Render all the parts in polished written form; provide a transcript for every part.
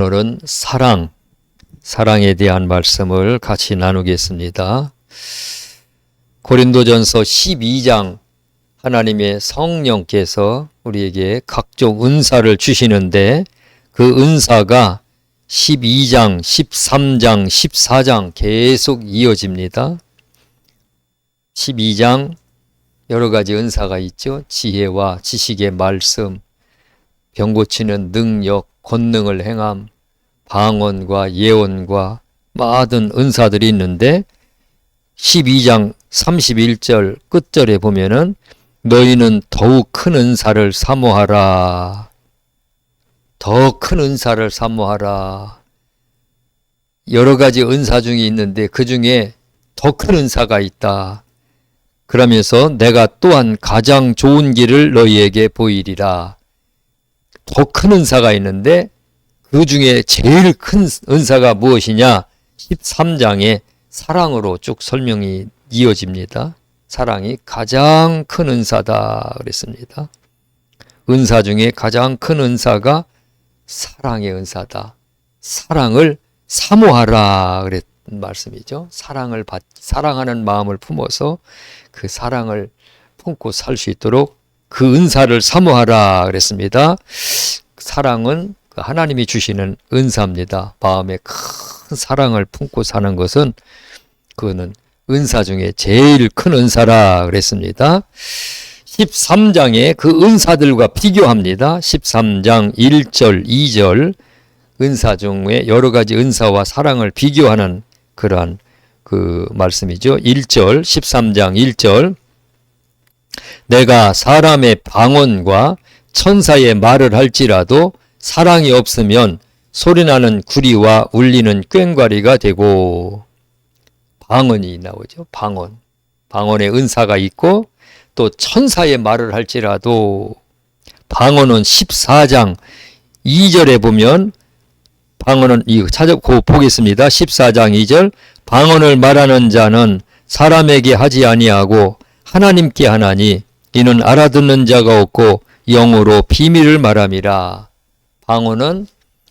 오늘은 사랑에 대한 말씀을 같이 나누겠습니다. 고린도전서 12장 하나님의 성령께서 우리에게 각종 은사를 주시는데 그 은사가 12장, 13장, 14장 계속 이어집니다. 12장 여러 가지 은사가 있죠. 지혜와 지식의 말씀, 병 고치는 능력, 권능을 행함, 방언과 예언과 많은 은사들이 있는데 12장 31절 끝절에 보면은 너희는 더욱 큰 은사를 사모하라. 더 큰 은사를 사모하라. 여러 가지 은사 중에 있는데 그 중에 더 큰 은사가 있다. 그러면서 내가 또한 가장 좋은 길을 너희에게 보이리라. 더 큰 은사가 있는데 그 중에 제일 큰 은사가 무엇이냐? 13장에 사랑으로 쭉 설명이 이어집니다. 사랑이 가장 큰 은사다 그랬습니다. 은사 중에 가장 큰 은사가 사랑의 은사다. 사랑을 사모하라 그랬던 말씀이죠. 사랑하는 마음을 품어서 그 사랑을 품고 살 수 있도록 그 은사를 사모하라 그랬습니다. 사랑은 하나님이 주시는 은사입니다. 마음에 큰 사랑을 품고 사는 것은 그거는 은사 중에 제일 큰 은사라 그랬습니다. 13장에 그 은사들과 비교합니다. 13장 1절, 2절 은사 중에 여러 가지 은사와 사랑을 비교하는 그러한 그 말씀이죠. 1절, 13장 1절 내가 사람의 방언과 천사의 말을 할지라도 사랑이 없으면 소리나는 구리와 울리는 꽹과리가 되고 방언이 나오죠. 방언의 은사가 있고 또 천사의 말을 할지라도 방언은 14장 2절에 보면 방언은 이거 보겠습니다. 14장 2절 방언을 말하는 자는 사람에게 하지 아니하고 하나님께 하나니 이는 알아듣는 자가 없고 영으로 비밀을 말함이라. 방언은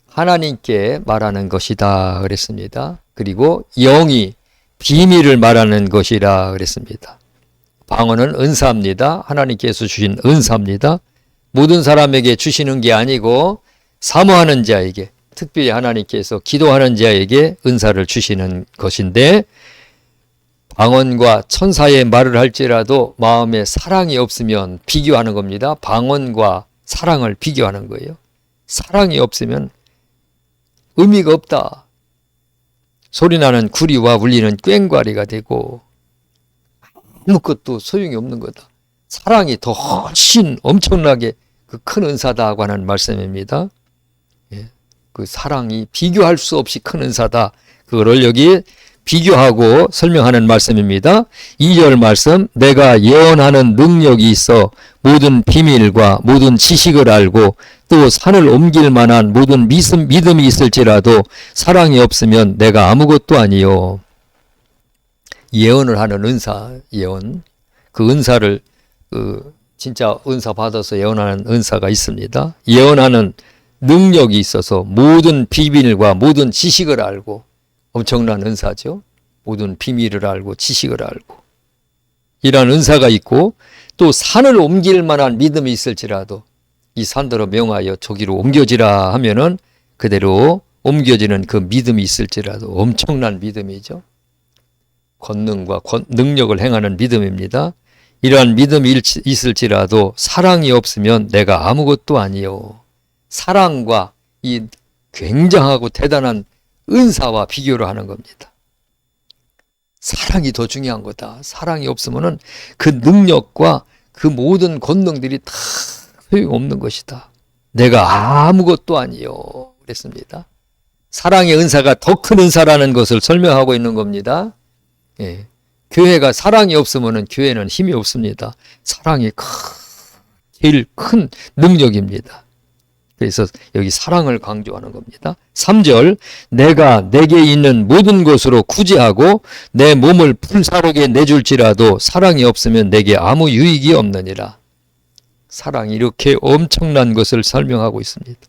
하나님께 말하는 것이다 그랬습니다. 그리고 영이 비밀을 말하는 것이라 그랬습니다. 방언은 은사입니다. 하나님께서 주신 은사입니다. 모든 사람에게 주시는 게 아니고 사모하는 자에게, 특별히 하나님께서 기도하는 자에게 은사를 주시는 것인데 방언과 천사의 말을 할지라도 마음에 사랑이 없으면 비교하는 겁니다. 방언과 사랑을 비교하는 거예요. 사랑이 없으면 의미가 없다. 소리나는 구리와 울리는 꽹과리가 되고 아무것도 소용이 없는 거다. 사랑이 더 훨씬 엄청나게 그 큰 은사다고 하는 말씀입니다. 그 사랑이 비교할 수 없이 큰 은사다. 그거를 여기 비교하고 설명하는 말씀입니다. 2절 말씀 내가 예언하는 능력이 있어 모든 비밀과 모든 지식을 알고 또 산을 옮길 만한 모든 믿음이 있을지라도 사랑이 없으면 내가 아무것도 아니요. 예언을 하는 은사, 예언. 그 은사를 진짜 은사 받아서 예언하는 은사가 있습니다. 예언하는 능력이 있어서 모든 비밀과 모든 지식을 알고 엄청난 은사죠. 모든 비밀을 알고 지식을 알고 이런 은사가 있고 또 산을 옮길 만한 믿음이 있을지라도 이 산더러 명하여 저기로 옮겨지라 하면은 그대로 옮겨지는 그 믿음이 있을지라도 엄청난 믿음이죠. 권능과 능력을 행하는 믿음입니다. 이러한 믿음이 있을지라도 사랑이 없으면 내가 아무것도 아니요. 사랑과 이 굉장하고 대단한 은사와 비교를 하는 겁니다. 사랑이 더 중요한 거다. 사랑이 없으면은 그 능력과 그 모든 권능들이 다 소용없는 것이다. 내가 아무것도 아니요. 그랬습니다. 사랑의 은사가 더 큰 은사라는 것을 설명하고 있는 겁니다. 예. 교회가 사랑이 없으면은 교회는 힘이 없습니다. 사랑이 제일 큰 능력입니다. 그래서 여기 사랑을 강조하는 겁니다. 3절 내가 내게 있는 모든 것으로 구제하고 내 몸을 불사르게 내줄지라도 사랑이 없으면 내게 아무 유익이 없느니라. 사랑이 이렇게 엄청난 것을 설명하고 있습니다.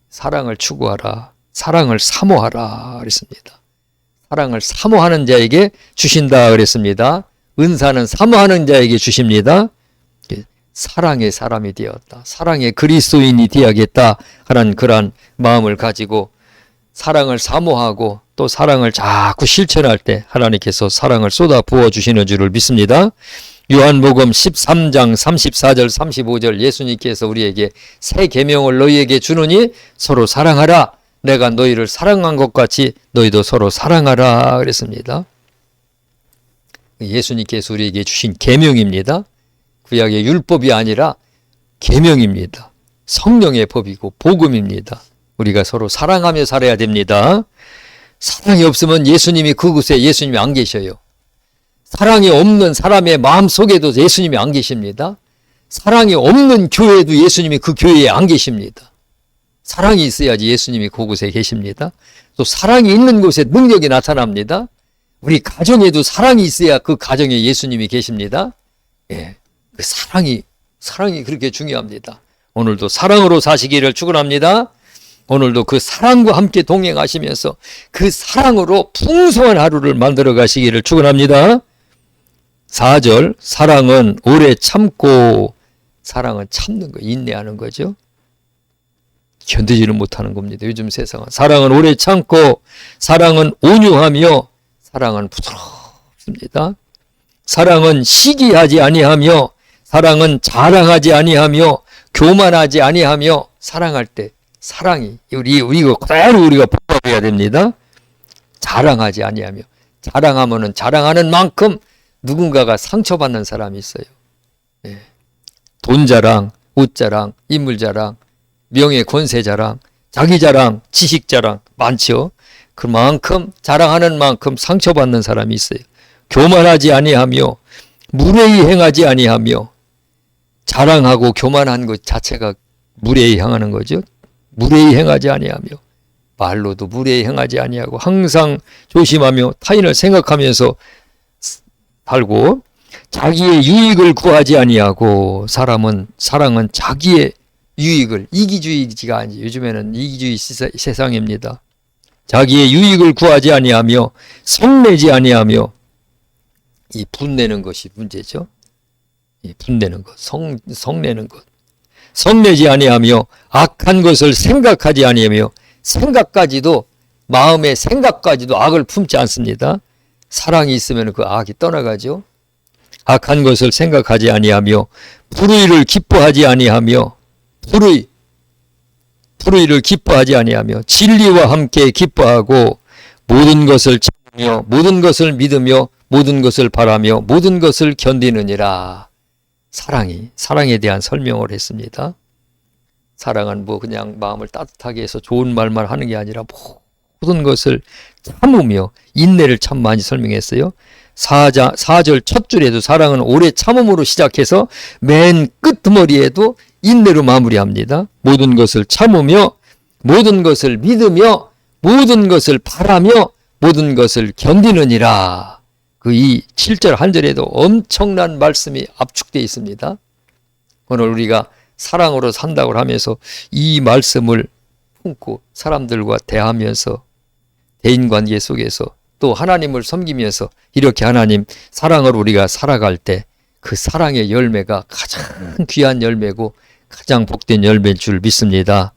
사랑을 추구하라. 사랑을 사모하라 그랬습니다. 사랑을 사모하는 자에게 주신다 그랬습니다. 은사는 사모하는 자에게 주십니다. 사랑의 사람이 되었다. 사랑의 그리스도인이 되어야겠다 하는 그러한 마음을 가지고 사랑을 사모하고 또 사랑을 자꾸 실천할 때 하나님께서 사랑을 쏟아 부어주시는 줄을 믿습니다. 요한복음 13장 34절 35절 예수님께서 우리에게 새 계명을 너희에게 주노니 서로 사랑하라. 내가 너희를 사랑한 것 같이 너희도 서로 사랑하라 그랬습니다. 예수님께서 우리에게 주신 계명입니다. 구약의 율법이 아니라 계명입니다. 성령의 법이고 복음입니다. 우리가 서로 사랑하며 살아야 됩니다. 사랑이 없으면 예수님이 그곳에 예수님이 안 계셔요. 사랑이 없는 사람의 마음속에도 예수님이 안 계십니다. 사랑이 없는 교회에도 예수님이 그 교회에 안 계십니다. 사랑이 있어야지 예수님이 그곳에 계십니다. 또 사랑이 있는 곳에 능력이 나타납니다. 우리 가정에도 사랑이 있어야 그 가정에 예수님이 계십니다. 예, 그 사랑이 그렇게 중요합니다. 오늘도 사랑으로 사시기를 축원합니다. 오늘도 그 사랑과 함께 동행하시면서 그 사랑으로 풍성한 하루를 만들어 가시기를 축원합니다. 4절 사랑은 오래 참고, 사랑은 참는 거, 인내하는 거죠. 견디지는 못하는 겁니다. 요즘 세상은. 사랑은 오래 참고, 사랑은 온유하며, 사랑은 부드럽습니다. 사랑은 시기하지 아니하며, 사랑은 자랑하지 아니하며, 교만하지 아니하며, 사랑할 때 사랑이 우리가 그대로 우리가 포함해야 됩니다. 자랑하지 아니하며, 자랑하면은 자랑하는 만큼 누군가가 상처받는 사람이 있어요. 예. 돈 자랑, 옷 자랑, 인물 자랑, 명예 권세 자랑, 자기 자랑, 지식 자랑 많죠. 그만큼 자랑하는 만큼 상처받는 사람이 있어요. 교만하지 아니하며 무례히 행하지 아니하며, 자랑하고 교만한 것 자체가 무례히 행하는 거죠. 무례히 행하지 아니하며, 말로도 무례히 행하지 아니하고 항상 조심하며 타인을 생각하면서 살고, 자기의 유익을 구하지 아니하고, 사랑은 자기의 유익을, 이기주의가 아니지. 요즘에는 이기주의 세상입니다. 자기의 유익을 구하지 아니하며, 성내지 아니하며, 이 분내는 것이 문제죠. 이 분내는 것, 성내는 것. 성내지 아니하며, 악한 것을 생각하지 아니하며, 마음의 생각까지도 악을 품지 않습니다. 사랑이 있으면 그 악이 떠나가죠. 악한 것을 생각하지 아니하며, 불의를 기뻐하지 아니하며, 불의를 기뻐하지 아니하며, 진리와 함께 기뻐하고, 모든 것을 참으며, 모든 것을 믿으며, 모든 것을 바라며, 모든 것을 견디느니라. 사랑에 대한 설명을 했습니다. 사랑은 그냥 마음을 따뜻하게 해서 좋은 말만 하는 게 아니라 모든 것을 참으며, 인내를 참 많이 설명했어요. 4절 첫 줄에도 사랑은 오래 참음으로 시작해서 맨 끝머리에도 인내로 마무리합니다. 모든 것을 참으며, 모든 것을 믿으며, 모든 것을 바라며, 모든 것을 견디느니라. 이 7절 한 절에도 엄청난 말씀이 압축되어 있습니다. 오늘 우리가 사랑으로 산다고 하면서 이 말씀을 품고 사람들과 대하면서, 대인관계 속에서 또 하나님을 섬기면서 이렇게 하나님 사랑으로 우리가 살아갈 때 그 사랑의 열매가 가장 귀한 열매고 가장 복된 열매일 줄 믿습니다.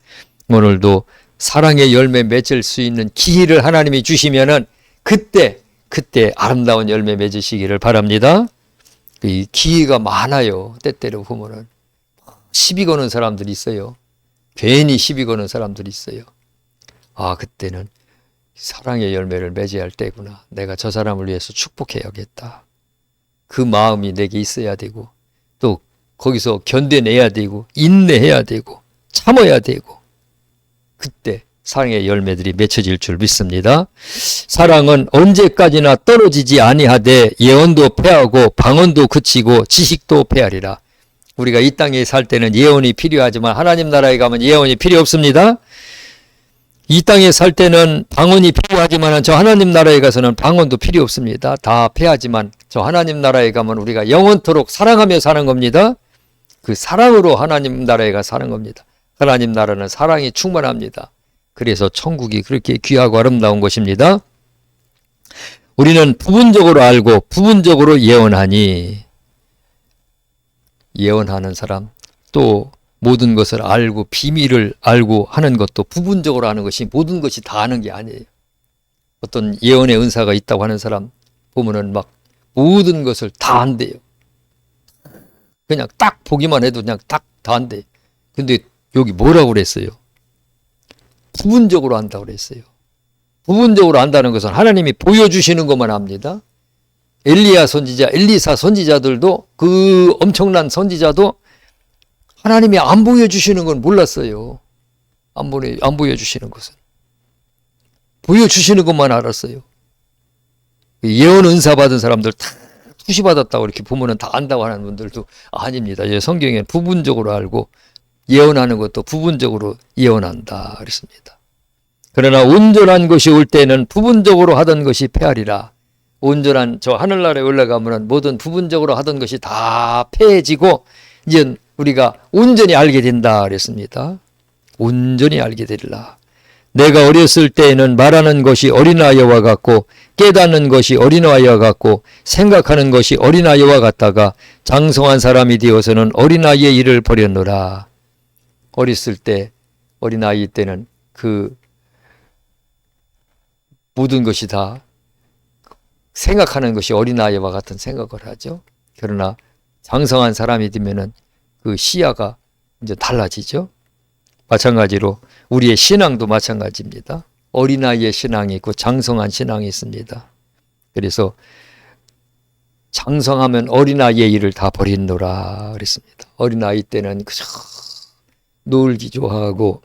오늘도 사랑의 열매 맺을 수 있는 기회를 하나님이 주시면은 그때 아름다운 열매 맺으시기를 바랍니다. 이 기회가 많아요. 때때로 보면은 시비 거는 사람들이 있어요. 괜히 시비 거는 사람들이 있어요. 그때는 사랑의 열매를 맺어야 할 때구나. 내가 저 사람을 위해서 축복해야겠다. 그 마음이 내게 있어야 되고, 또 거기서 견뎌내야 되고, 인내해야 되고, 참아야 되고, 그때 사랑의 열매들이 맺혀질 줄 믿습니다. 사랑은 언제까지나 떨어지지 아니하되 예언도 패하고 방언도 그치고 지식도 패하리라. 우리가 이 땅에 살 때는 예언이 필요하지만 하나님 나라에 가면 예언이 필요 없습니다. 이 땅에 살 때는 방언이 필요하지만 저 하나님 나라에 가서는 방언도 필요 없습니다. 다 패하지만 저 하나님 나라에 가면 우리가 영원토록 사랑하며 사는 겁니다. 그 사랑으로 하나님 나라에 가 사는 겁니다. 하나님 나라는 사랑이 충만합니다. 그래서 천국이 그렇게 귀하고 아름다운 것입니다. 우리는 부분적으로 알고 부분적으로 예언하니, 예언하는 사람, 또 모든 것을 알고 비밀을 알고 하는 것도 부분적으로 하는 것이 모든 것이 다 아는 게 아니에요. 어떤 예언의 은사가 있다고 하는 사람 보면은 막 모든 것을 다 안대요. 그냥 딱 보기만 해도 그냥 딱 다 안대. 근데 여기 뭐라고 그랬어요? 부분적으로 안다고 그랬어요. 부분적으로 안다는 것은 하나님이 보여주시는 것만 압니다. 엘리야 선지자, 엘리사 선지자들도, 그 엄청난 선지자도 하나님이 안 보여주시는 건 몰랐어요. 안 보여주시는 것은. 보여주시는 것만 알았어요. 예언 은사 받은 사람들 다 투시 받았다고 이렇게 보면은 다 안다고 하는 분들도 아닙니다. 성경에는 부분적으로 알고 예언하는 것도 부분적으로 예언한다 그랬습니다. 그러나 온전한 것이 올 때는 부분적으로 하던 것이 패하리라. 온전한 저 하늘나라에 올라가면은 모든 부분적으로 하던 것이 다 패해지고 이제 우리가 온전히 알게 된다 그랬습니다. 온전히 알게 되리라. 내가 어렸을 때에는 말하는 것이 어린아이와 같고 깨닫는 것이 어린아이와 같고 생각하는 것이 어린아이와 같다가 장성한 사람이 되어서는 어린아이의 일을 버렸노라. 어렸을 때, 어린아이 때는 그 모든 것이 다 생각하는 것이 어린아이와 같은 생각을 하죠. 그러나 장성한 사람이 되면은 그 시야가 이제 달라지죠. 마찬가지로 우리의 신앙도 마찬가지입니다. 어린아이의 신앙이 있고 장성한 신앙이 있습니다. 그래서 장성하면 어린아이의 일을 다 버린노라 그랬습니다. 어린아이 때는 그저 놀기 좋아하고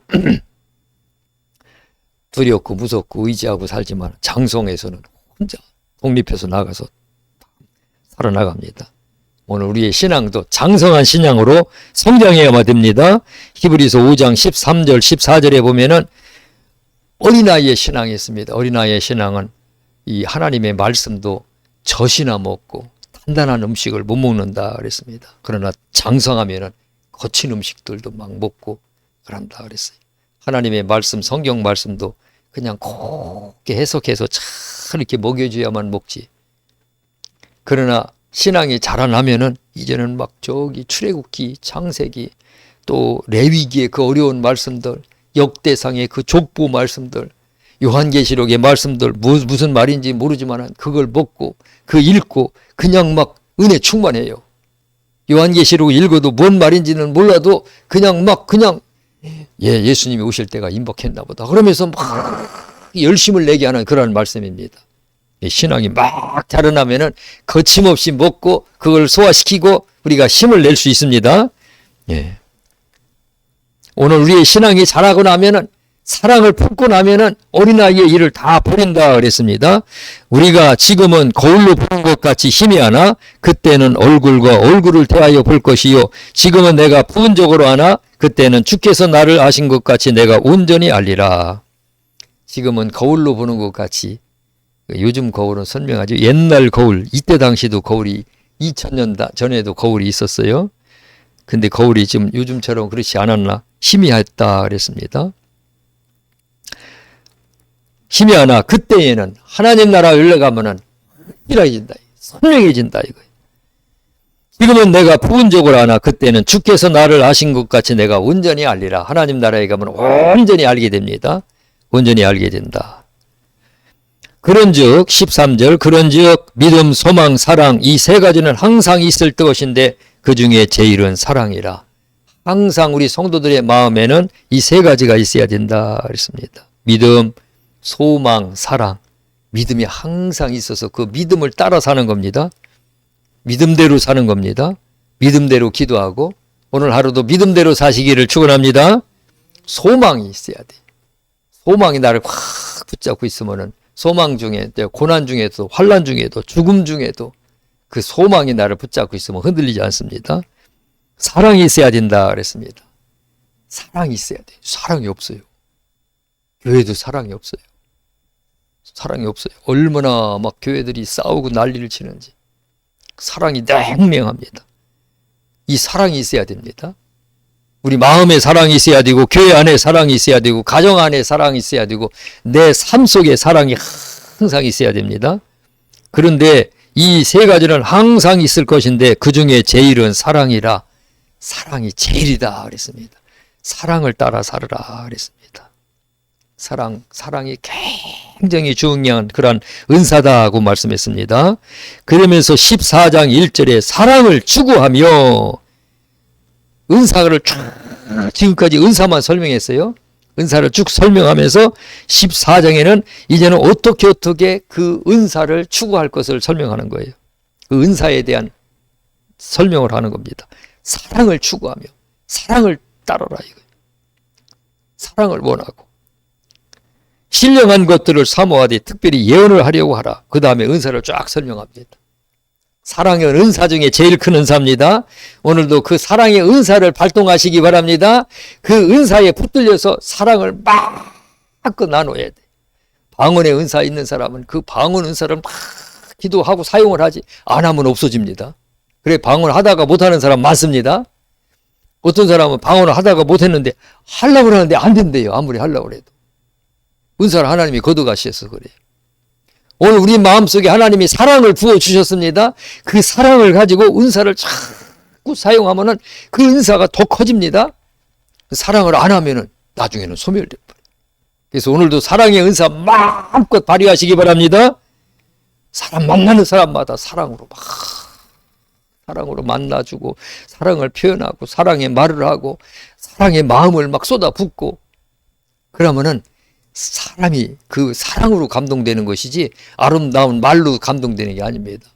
두렵고 무섭고 의지하고 살지만 장성에서는 혼자 독립해서 나가서 살아나갑니다. 오늘 우리의 신앙도 장성한 신앙으로 성장해야만 됩니다. 히브리서 5장 13절 14절에 보면은 어린아이의 신앙이 있습니다. 어린아이의 신앙은 이 하나님의 말씀도 젖이나 먹고 단단한 음식을 못 먹는다 그랬습니다. 그러나 장성하면은 거친 음식들도 막 먹고 그런다 그랬어요. 하나님의 말씀, 성경 말씀도 그냥 곱게 해석해서 잘 이렇게 먹여줘야만 먹지. 그러나 신앙이 자라나면은 이제는 막 저기 출애굽기, 창세기, 또 레위기의 그 어려운 말씀들, 역대상의 그 족보 말씀들, 요한계시록의 말씀들 무슨 말인지 모르지만 그걸 먹고 그 읽고 그냥 막 은혜 충만해요. 요한계시록 읽어도 뭔 말인지는 몰라도 그냥 예수님이 오실 때가 임박했나 보다 그러면서 막 열심을 내게 하는 그런 말씀입니다. 신앙이 막 자라나면은 거침없이 먹고 그걸 소화시키고 우리가 힘을 낼 수 있습니다. 예. 오늘 우리의 신앙이 자라고 나면은 사랑을 품고 나면은 어린아이의 일을 다 버린다 그랬습니다. 우리가 지금은 거울로 보는 것 같이 희미하나 그때는 얼굴과 얼굴을 대하여 볼 것이요 지금은 내가 부분적으로 하나 그때는 주께서 나를 아신 것 같이 내가 온전히 알리라. 지금은 거울로 보는 것 같이, 요즘 거울은 선명하죠. 옛날 거울, 이때 당시도 거울이 2000년 전에도 거울이 있었어요. 근데 거울이 지금 요즘처럼 그렇지 않았나? 희미했다 그랬습니다. 희미하나 그때에는 하나님 나라에 올라가면은 확실해진다, 선명해진다 이거예요. 지금은 내가 부분적으로 하나 그때는 주께서 나를 아신 것 같이 내가 온전히 알리라. 하나님 나라에 가면 온전히 알게 됩니다. 온전히 알게 된다. 그런즉 13절 그런즉 믿음, 소망, 사랑 이 세 가지는 항상 있을 것인데 그 중에 제일은 사랑이라. 항상 우리 성도들의 마음에는 이 세 가지가 있어야 된다 그랬습니다. 믿음, 소망, 사랑. 믿음이 항상 있어서 그 믿음을 따라 사는 겁니다. 믿음대로 사는 겁니다. 믿음대로 기도하고 오늘 하루도 믿음대로 사시기를 축원합니다. 소망이 있어야 돼. 소망이 나를 확 붙잡고 있으면은 소망 중에, 고난 중에도, 환난 중에도, 죽음 중에도 그 소망이 나를 붙잡고 있으면 흔들리지 않습니다. 사랑이 있어야 된다 그랬습니다. 사랑이 있어야 돼. 사랑이 없어요. 교회도 사랑이 없어요. 사랑이 없어요. 얼마나 막 교회들이 싸우고 난리를 치는지. 사랑이 냉랭합니다. 이 사랑이 있어야 됩니다. 우리 마음에 사랑이 있어야 되고, 교회 안에 사랑이 있어야 되고, 가정 안에 사랑이 있어야 되고, 내 삶 속에 사랑이 항상 있어야 됩니다. 그런데 이 세 가지는 항상 있을 것인데 그 중에 제일은 사랑이라, 사랑이 제일이다 그랬습니다. 사랑을 따라 살으라 그랬습니다. 사랑이 굉장히 중요한 그런 은사다고 말씀했습니다. 그러면서 14장 1절에 사랑을 추구하며, 은사를 쭉 지금까지 은사만 설명했어요. 은사를 쭉 설명하면서 14장에는 이제는 어떻게 그 은사를 추구할 것을 설명하는 거예요. 그 은사에 대한 설명을 하는 겁니다. 사랑을 추구하며 사랑을 따르라 이거예요. 사랑을 원하고 신령한 것들을 사모하되 특별히 예언을 하려고 하라. 그 다음에 은사를 쫙 설명합니다. 사랑의 은사 중에 제일 큰 은사입니다. 오늘도 그 사랑의 은사를 발동하시기 바랍니다. 그 은사에 붙들려서 사랑을 마음껏 나눠야 돼. 방언의 은사 있는 사람은 그 방언 은사를 막 기도하고 사용을 하지, 안 하면 없어집니다. 그래, 방언하다가 못하는 사람 많습니다. 어떤 사람은 방언을 하다가 못했는데 하려고 하는데 안 된대요. 아무리 하려고 해도. 은사를 하나님이 걷어가셔서 그래요. 오늘 우리 마음속에 하나님이 사랑을 부어주셨습니다. 그 사랑을 가지고 은사를 자꾸 사용하면은 그 은사가 더 커집니다. 사랑을 안 하면은 나중에는 소멸돼 버려요. 그래서 오늘도 사랑의 은사 마음껏 발휘하시기 바랍니다. 사람 만나는 사람마다 사랑으로 만나주고, 사랑을 표현하고, 사랑의 말을 하고, 사랑의 마음을 막 쏟아붓고, 그러면은 사람이 그 사랑으로 감동되는 것이지 아름다운 말로 감동되는 게 아닙니다.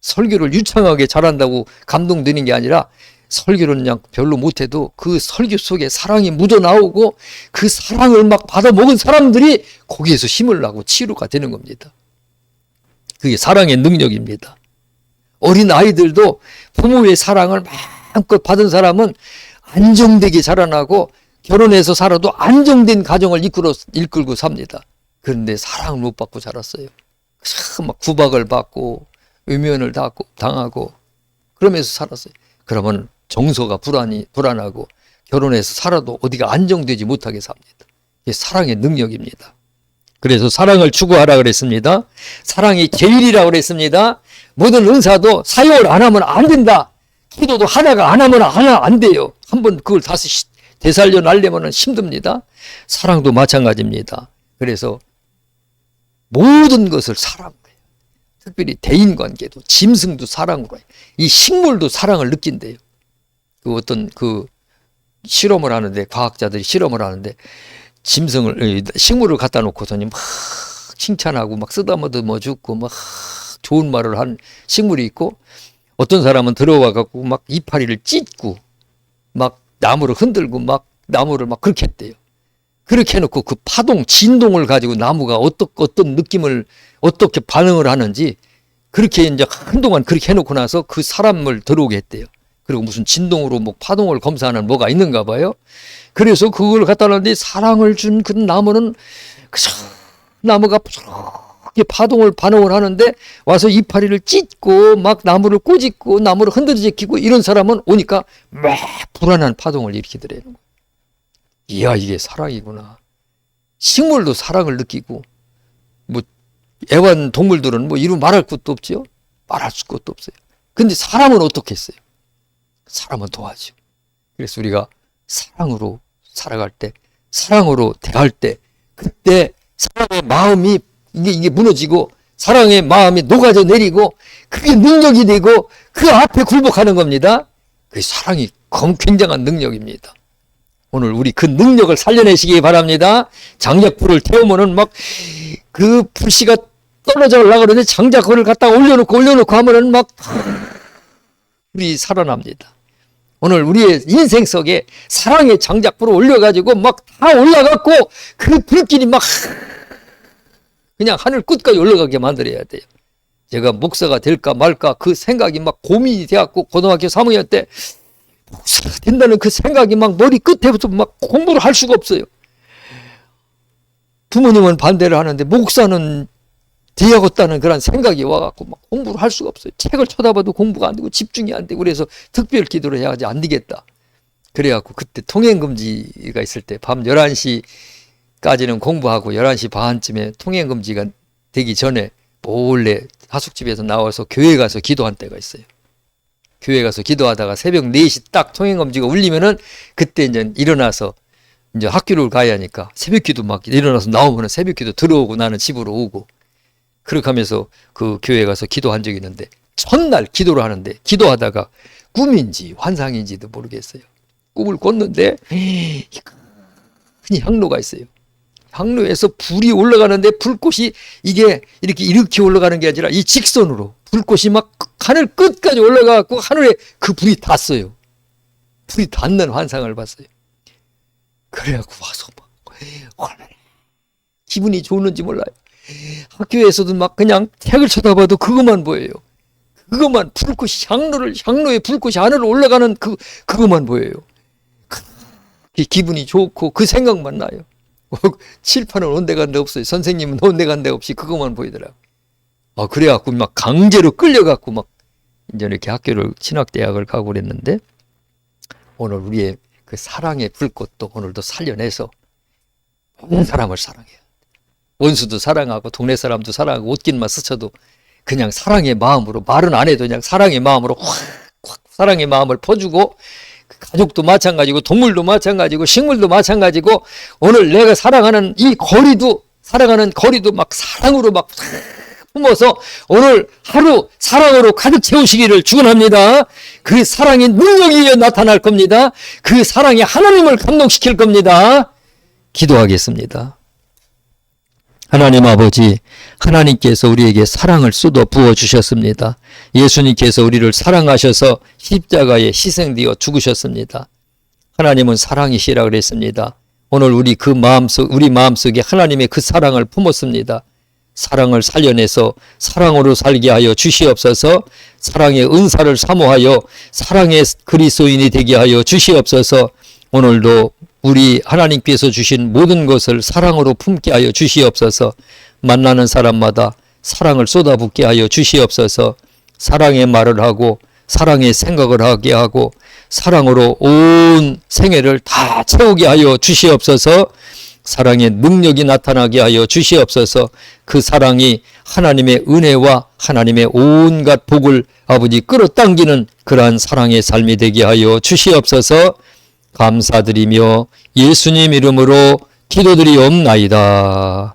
설교를 유창하게 잘한다고 감동되는 게 아니라, 설교는 그냥 별로 못해도 그 설교 속에 사랑이 묻어나오고 그 사랑을 막 받아먹은 사람들이 거기에서 힘을 나고 치유가 되는 겁니다. 그게 사랑의 능력입니다. 어린 아이들도 부모의 사랑을 마음껏 받은 사람은 안정되게 자라나고 결혼해서 살아도 안정된 가정을 이끌고 삽니다. 그런데 사랑을 못 받고 자랐어요. 막 구박을 받고 외면을 당하고 그러면서 살았어요. 그러면 정서가 불안하고 결혼해서 살아도 어디가 안정되지 못하게 삽니다. 이게 사랑의 능력입니다. 그래서 사랑을 추구하라 그랬습니다. 사랑이 제일이라고 그랬습니다. 모든 은사도 사용을 안 하면 안 된다. 기도도 하다가 안 하면 안 돼요. 한번 그걸 다시 되살려 놔려면 힘듭니다. 사랑도 마찬가지입니다. 그래서 모든 것을 사랑으로 해요. 특별히 대인관계도, 짐승도 사랑으로 해요. 이 식물도 사랑을 느낀대요. 어떤 실험을 하는데, 과학자들이 실험을 하는데, 식물을 갖다 놓고서는 막 칭찬하고 막 쓰다듬어 주고 막 좋은 말을 한 식물이 있고, 어떤 사람은 들어와 갖고 막 이파리를 찢고 막 나무를 흔들고 막 나무를 막 그렇게 했대요. 그렇게 해놓고 그 파동, 진동을 가지고 나무가 어떤 느낌을, 어떻게 반응을 하는지 그렇게 이제 한동안 그렇게 해놓고 나서 그 사람을 들어오게 했대요. 그리고 무슨 진동으로 뭐 파동을 검사하는 뭐가 있는가 봐요. 그래서 그걸 갖다 놨는데 사랑을 준 그 나무는 나무가 파동을 반응을 하는데 와서 이파리를 찢고 막 나무를 꼬집고 나무를 흔들어제끼고 이런 사람은 오니까 막 불안한 파동을 일으키더래요. 이야, 이게 사랑이구나. 식물도 사랑을 느끼고, 뭐 애완동물들은 뭐 이루 말할 것도 없죠. 말할 것도 없어요. 근데 사람은 어떻게 했어요? 사람은 도와줘. 그래서 우리가 사랑으로 살아갈 때, 사랑으로 대할 때, 그때 사랑의 마음이 이게 무너지고 사랑의 마음이 녹아져 내리고 그게 능력이 되고 그 앞에 굴복하는 겁니다. 그 사랑이 굉장한 능력입니다. 오늘 우리 그 능력을 살려내시기 바랍니다. 장작불을 태우면은 막 그 불씨가 떨어져 올라가는데 장작불을 갖다 올려놓고 하면은 막 불이 살아납니다. 오늘 우리의 인생 속에 사랑의 장작불을 올려가지고 막 다 올라갔고 그 불길이 막 그냥 하늘 끝까지 올라가게 만들어야 돼요. 제가 목사가 될까 말까 그 생각이 막 고민이 돼갖고 고등학교 3학년 때 목사가 된다는 그 생각이 막 머리 끝에부터 막 공부를 할 수가 없어요. 부모님은 반대를 하는데 목사는 되야겠다는 그런 생각이 와갖고 막 공부를 할 수가 없어요. 책을 쳐다봐도 공부가 안 되고 집중이 안 되고 그래서 특별 기도를 해야지 안 되겠다. 그래갖고 그때 통행금지가 있을 때 밤 11시까지는 공부하고 11시 반쯤에 통행금지가 되기 전에 몰래 하숙집에서 나와서 교회 가서 기도한 때가 있어요. 교회 가서 기도하다가 새벽 4시 딱 통행금지가 울리면은 그때 이제 일어나서 이제 학교를 가야 하니까 새벽기도 막 일어나서 나오면은 새벽기도 들어오고 나는 집으로 오고 그렇게 하면서 그 교회 가서 기도한 적이 있는데 첫날 기도를 하는데 기도하다가 꿈인지 환상인지도 모르겠어요. 꿈을 꿨는데 큰 향로가 있어요. 향로에서 불이 올라가는데 불꽃이 이게 이렇게 올라가는 게 아니라 이 직선으로 불꽃이 막 하늘 끝까지 올라가고 하늘에 그 불이 닿았어요. 불이 닿는 환상을 봤어요. 그래갖고 와서 막 얼마나 기분이 좋았는지 몰라요. 학교에서도 막 그냥 책을 쳐다봐도 그것만 보여요. 그것만 불꽃이 향로에 불꽃이 하늘로 올라가는 그것만 보여요. 기분이 좋고 그 생각만 나요. 칠판은 온데간데 없어요. 선생님은 온데간데 없이 그것만 보이더라고요. 그래갖고 막 강제로 끌려갖고 막 이제 이렇게 학교를 신학대학을 가고 그랬는데 오늘 우리의 그 사랑의 불꽃도 오늘도 살려내서 모든 사람을 사랑해요. 원수도 사랑하고 동네 사람도 사랑하고 옷깃만 스쳐도 그냥 사랑의 마음으로 말은 안 해도 그냥 사랑의 마음으로 확 사랑의 마음을 퍼주고 가족도 마찬가지고 동물도 마찬가지고 식물도 마찬가지고 오늘 내가 사랑하는 이 사랑하는 거리도 막 사랑으로 막 품어서 오늘 하루 사랑으로 가득 채우시기를 축원합니다. 그 사랑이 능력이 나타날 겁니다. 그 사랑이 하나님을 감동시킬 겁니다. 기도하겠습니다. 하나님 아버지, 하나님께서 우리에게 사랑을 쏟아 부어주셨습니다. 예수님께서 우리를 사랑하셔서 십자가에 희생되어 죽으셨습니다. 하나님은 사랑이시라 그랬습니다. 오늘 우리 마음속에 하나님의 그 사랑을 품었습니다. 사랑을 살려내서 사랑으로 살게 하여 주시옵소서. 사랑의 은사를 사모하여 사랑의 그리스도인이 되게 하여 주시옵소서. 오늘도 우리 하나님께서 주신 모든 것을 사랑으로 품게 하여 주시옵소서. 만나는 사람마다 사랑을 쏟아붓게 하여 주시옵소서. 사랑의 말을 하고 사랑의 생각을 하게 하고 사랑으로 온 생애를 다 채우게 하여 주시옵소서. 사랑의 능력이 나타나게 하여 주시옵소서. 그 사랑이 하나님의 은혜와 하나님의 온갖 복을 아버지 끌어당기는 그러한 사랑의 삶이 되게 하여 주시옵소서. 감사드리며 예수님 이름으로 기도드리옵나이다.